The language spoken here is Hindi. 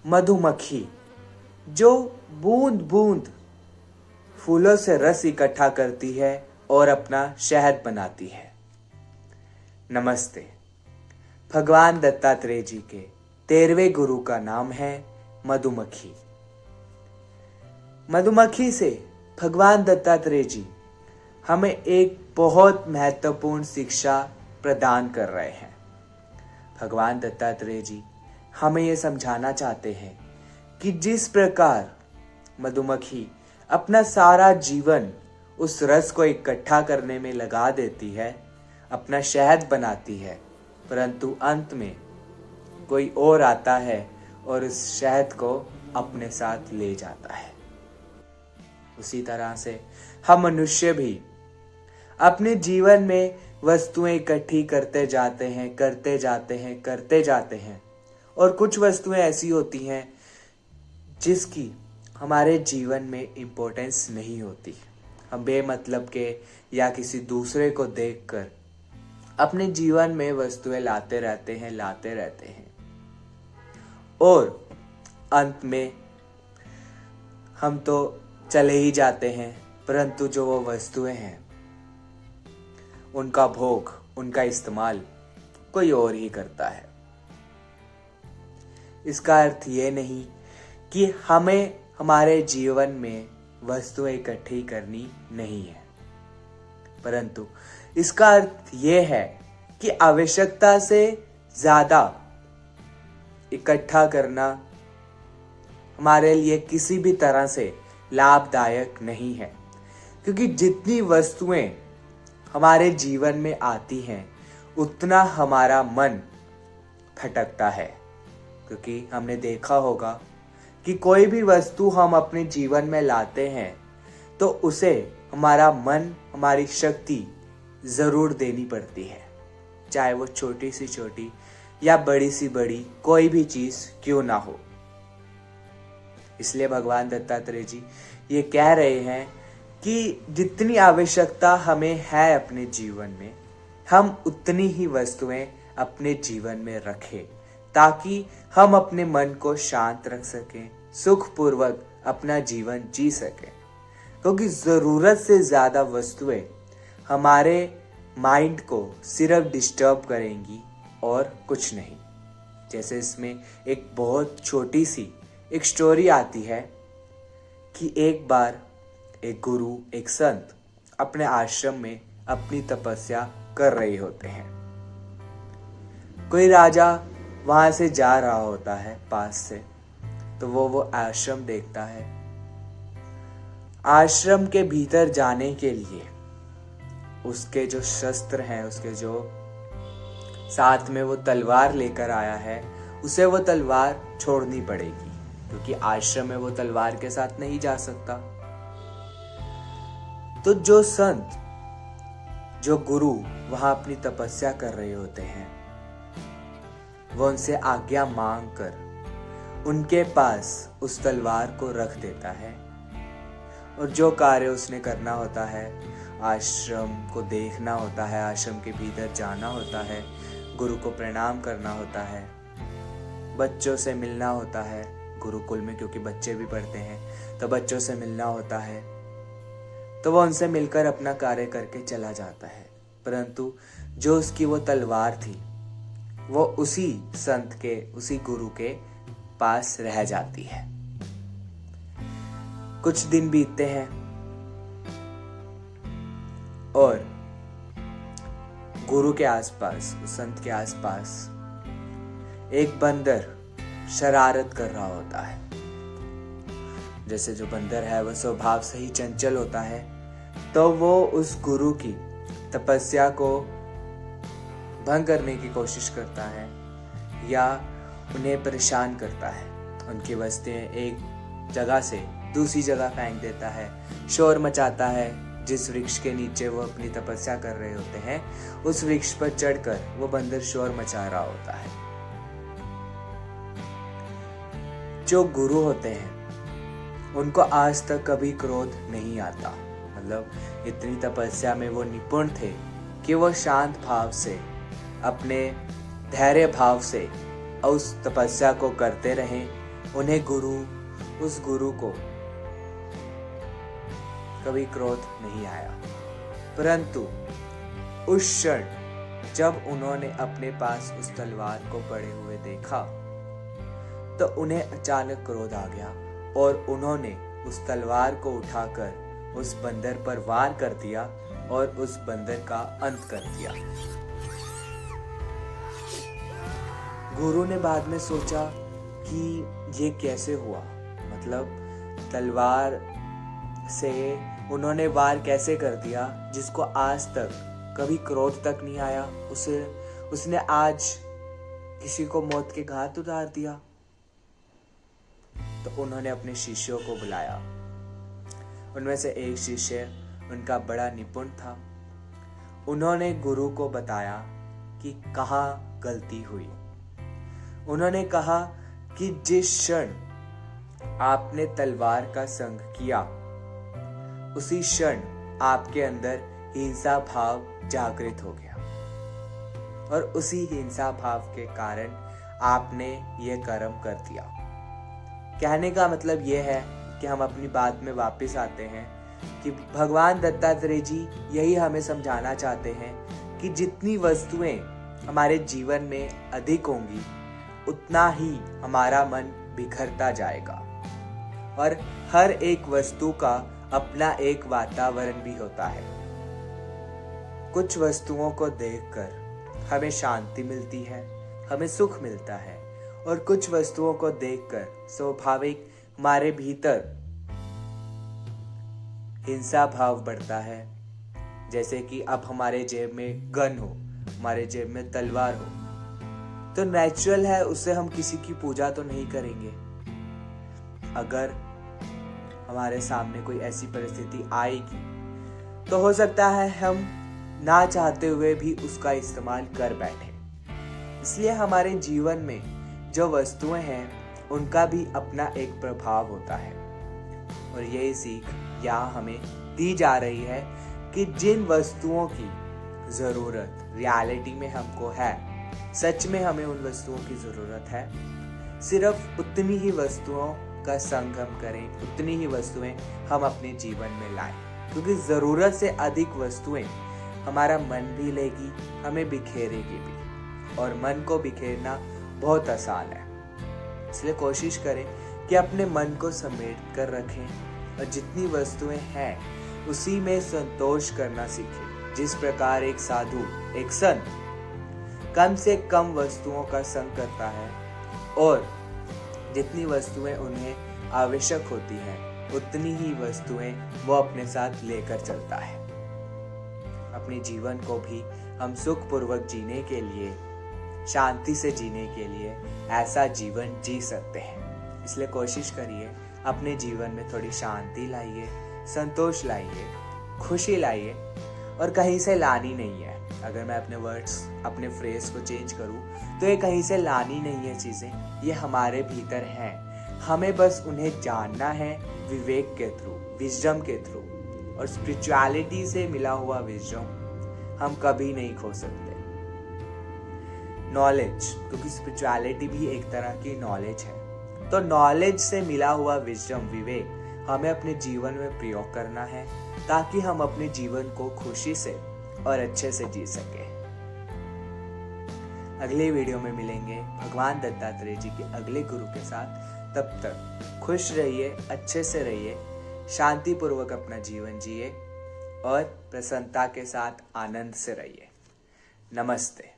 मधुमक्खी जो बूंद बूंद फूलों से रस इकट्ठा करती है और अपना शहद बनाती है। नमस्ते। भगवान दत्तात्रेय जी के 13वें गुरु का नाम है मधुमक्खी। मधुमक्खी से भगवान दत्तात्रेय जी हमें एक बहुत महत्वपूर्ण शिक्षा प्रदान कर रहे हैं। भगवान दत्तात्रेय जी हमें यह समझाना चाहते हैं कि जिस प्रकार मधुमक्खी अपना सारा जीवन उस रस को इकट्ठा करने में लगा देती है, अपना शहद बनाती है, परंतु अंत में कोई और आता है और उस शहद को अपने साथ ले जाता है, उसी तरह से हम मनुष्य भी अपने जीवन में वस्तुएं इकट्ठी करते जाते हैं और कुछ वस्तुएं ऐसी होती हैं जिसकी हमारे जीवन में इम्पोर्टेंस नहीं होती। हम बेमतलब के या किसी दूसरे को देखकर अपने जीवन में वस्तुएं लाते रहते हैं और अंत में हम तो चले ही जाते हैं, परंतु जो वो वस्तुएं हैं उनका भोग, उनका इस्तेमाल कोई और ही करता है। इसका अर्थ ये नहीं कि हमें हमारे जीवन में वस्तुएं इकट्ठी करनी नहीं है, परंतु इसका अर्थ ये है कि आवश्यकता से ज्यादा इकट्ठा करना हमारे लिए किसी भी तरह से लाभदायक नहीं है, क्योंकि जितनी वस्तुएं हमारे जीवन में आती हैं उतना हमारा मन भटकता है। क्योंकि हमने देखा होगा कि कोई भी वस्तु हम अपने जीवन में लाते हैं तो उसे हमारा मन, हमारी शक्ति जरूर देनी पड़ती है, चाहे वो छोटी सी छोटी या बड़ी सी बड़ी कोई भी चीज क्यों ना हो। इसलिए भगवान दत्तात्रेय जी ये कह रहे हैं कि जितनी आवश्यकता हमें है अपने जीवन में, हम उतनी ही वस्तुएं अपने जीवन में रखें, ताकि हम अपने मन को शांत रख सकें, सुखपूर्वक अपना जीवन जी सकें। क्योंकि जरूरत से ज्यादा वस्तुएं हमारे माइंड को सिर्फ डिस्टर्ब करेंगी और कुछ नहीं। जैसे इसमें एक बहुत छोटी सी एक स्टोरी आती है कि एक बार एक गुरु, एक संत अपने आश्रम में अपनी तपस्या कर रहे होते हैं। कोई राजा वहां से जा रहा होता है पास से, तो वो आश्रम देखता है। आश्रम के भीतर जाने के लिए उसके जो शस्त्र हैं, उसके जो साथ में वो तलवार लेकर आया है, उसे वो तलवार छोड़नी पड़ेगी, क्योंकि आश्रम में वो तलवार के साथ नहीं जा सकता। तो जो संत, जो गुरु वहां अपनी तपस्या कर रहे होते हैं, वो उनसे आज्ञा मांग कर उनके पास उस तलवार को रख देता है और जो कार्य उसने करना होता है, आश्रम को देखना होता है, आश्रम के भीतर जाना होता है, गुरु को प्रणाम करना होता है, बच्चों से मिलना होता है, गुरुकुल में क्योंकि बच्चे भी पढ़ते हैं तो बच्चों से मिलना होता है, तो वो उनसे मिलकर अपना कार्य करके चला जाता है। परंतु जो उसकी वो तलवार थी वो उसी संत के, उसी गुरु के पास रह जाती है। कुछ दिन बीतते हैं और गुरु के आसपास, उस संत के आसपास एक बंदर शरारत कर रहा होता है। जैसे जो बंदर है वह स्वभाव से ही चंचल होता है, तो वो उस गुरु की तपस्या को भंग करने की कोशिश करता है या उन्हें परेशान करता है। उनकी वस्तुएं एक जगह से दूसरी जगह फेंक देता है, शोर मचाता है। जिस वृक्ष के नीचे वो अपनी तपस्या कर रहे होते हैं, उस वृक्ष पर चढ़कर वो बंदर शोर मचा रहा होता है। जो गुरु होते हैं उनको आज तक कभी क्रोध नहीं आता, मतलब इतनी तपस्या में वो निपुण थे कि वो शांत भाव से, अपने धैर्य भाव से उस तपस्या को करते रहें उस गुरु को कभी क्रोध नहीं आया, परंतु उस क्षण जब उन्होंने अपने पास उस तलवार को पड़े हुए देखा तो उन्हें अचानक क्रोध आ गया और उन्होंने उस तलवार को उठाकर उस बंदर पर वार कर दिया और उस बंदर का अंत कर दिया। गुरु ने बाद में सोचा कि ये कैसे हुआ, मतलब तलवार से उन्होंने वार कैसे कर दिया जिसको आज तक कभी क्रोध तक नहीं आया, उसने आज किसी को मौत के घाट उतार दिया। तो उन्होंने अपने शिष्यों को बुलाया। उनमें से एक शिष्य उनका बड़ा निपुण था। उन्होंने गुरु को बताया कि कहाँ गलती हुई। उन्होंने कहा कि जिस क्षण आपने तलवार का संग किया उसी क्षण आपके अंदर हिंसा भाव जागृत हो गया और उसी हिंसा भाव के कारण आपने ये कर्म कर दिया। कहने का मतलब ये है कि हम अपनी बात में वापस आते हैं कि भगवान दत्तात्रेय जी यही हमें समझाना चाहते हैं कि जितनी वस्तुएं हमारे जीवन में अधिक होंगी उतना ही हमारा मन बिखरता जाएगा और हर एक वस्तु का अपना एक वातावरण भी होता है। कुछ वस्तुओं को देखकर हमें शांति मिलती है, हमें सुख मिलता है, और कुछ वस्तुओं को देखकर स्वाभाविक हमारे भीतर हिंसा भाव बढ़ता है। जैसे कि अब हमारे जेब में गन हो, हमारे जेब में तलवार हो, तो नेचुरल है उससे हम किसी की पूजा तो नहीं करेंगे। अगर हमारे सामने कोई ऐसी परिस्थिति आएगी तो हो सकता है हम ना चाहते हुए भी उसका इस्तेमाल कर बैठे। इसलिए हमारे जीवन में जो वस्तुएं हैं उनका भी अपना एक प्रभाव होता है और यही सीख यहाँ हमें दी जा रही है कि जिन वस्तुओं की जरूरत रियलिटी में हमको है, सच में हमें उन वस्तुओं की जरूरत है, सिर्फ उतनी ही वस्तुओं का संग हम करें, उतनी ही वस्तुएं हम अपने जीवन में लाएं, क्योंकि जरूरत से अधिक वस्तुएं हमारा मन भी लेगी, हमें बिखेरेगी भी, और मन को बिखेरना बहुत आसान है। इसलिए कोशिश करें कि अपने मन को समेट कर रखें और जितनी वस्तुएं हैं उसी में संतोष करना सीखें। जिस प्रकार एक साधु, एक संत कम से कम वस्तुओं का संग करता है और जितनी वस्तुएं उन्हें आवश्यक होती हैं उतनी ही वस्तुएं वो अपने साथ लेकर चलता है। अपने जीवन को भी हम सुख पूर्वक जीने के लिए, शांति से जीने के लिए ऐसा जीवन जी सकते हैं। इसलिए कोशिश करिए अपने जीवन में थोड़ी शांति लाइए, संतोष लाइए, खुशी लाइए, और कहीं से लानी नहीं है। अगर मैं अपने वर्ड्स, अपने फ्रेज को चेंज करूं तो ये कहीं से लानी नहीं है चीजें, ये हमारे भीतर हैं। हमें बस उन्हें जानना है विवेक के थ्रू, विजडम के थ्रू, और स्पिरिचुअलिटी से मिला हुआ विजडम हम कभी नहीं खो सकते। नॉलेज, क्योंकि स्पिरिचुअलिटी भी एक तरह की नॉलेज है, तो नॉलेज से मिला हुआ विजडम, विवेक हमें अपने जीवन में प्रयोग करना है ताकि हम अपने जीवन को खुशी से और अच्छे से जी सके। अगले वीडियो में मिलेंगे भगवान दत्तात्रेय जी के अगले गुरु के साथ। तब तक खुश रहिए, अच्छे से रहिए, शांति पूर्वक अपना जीवन जिए और प्रसन्नता के साथ आनंद से रहिए। नमस्ते।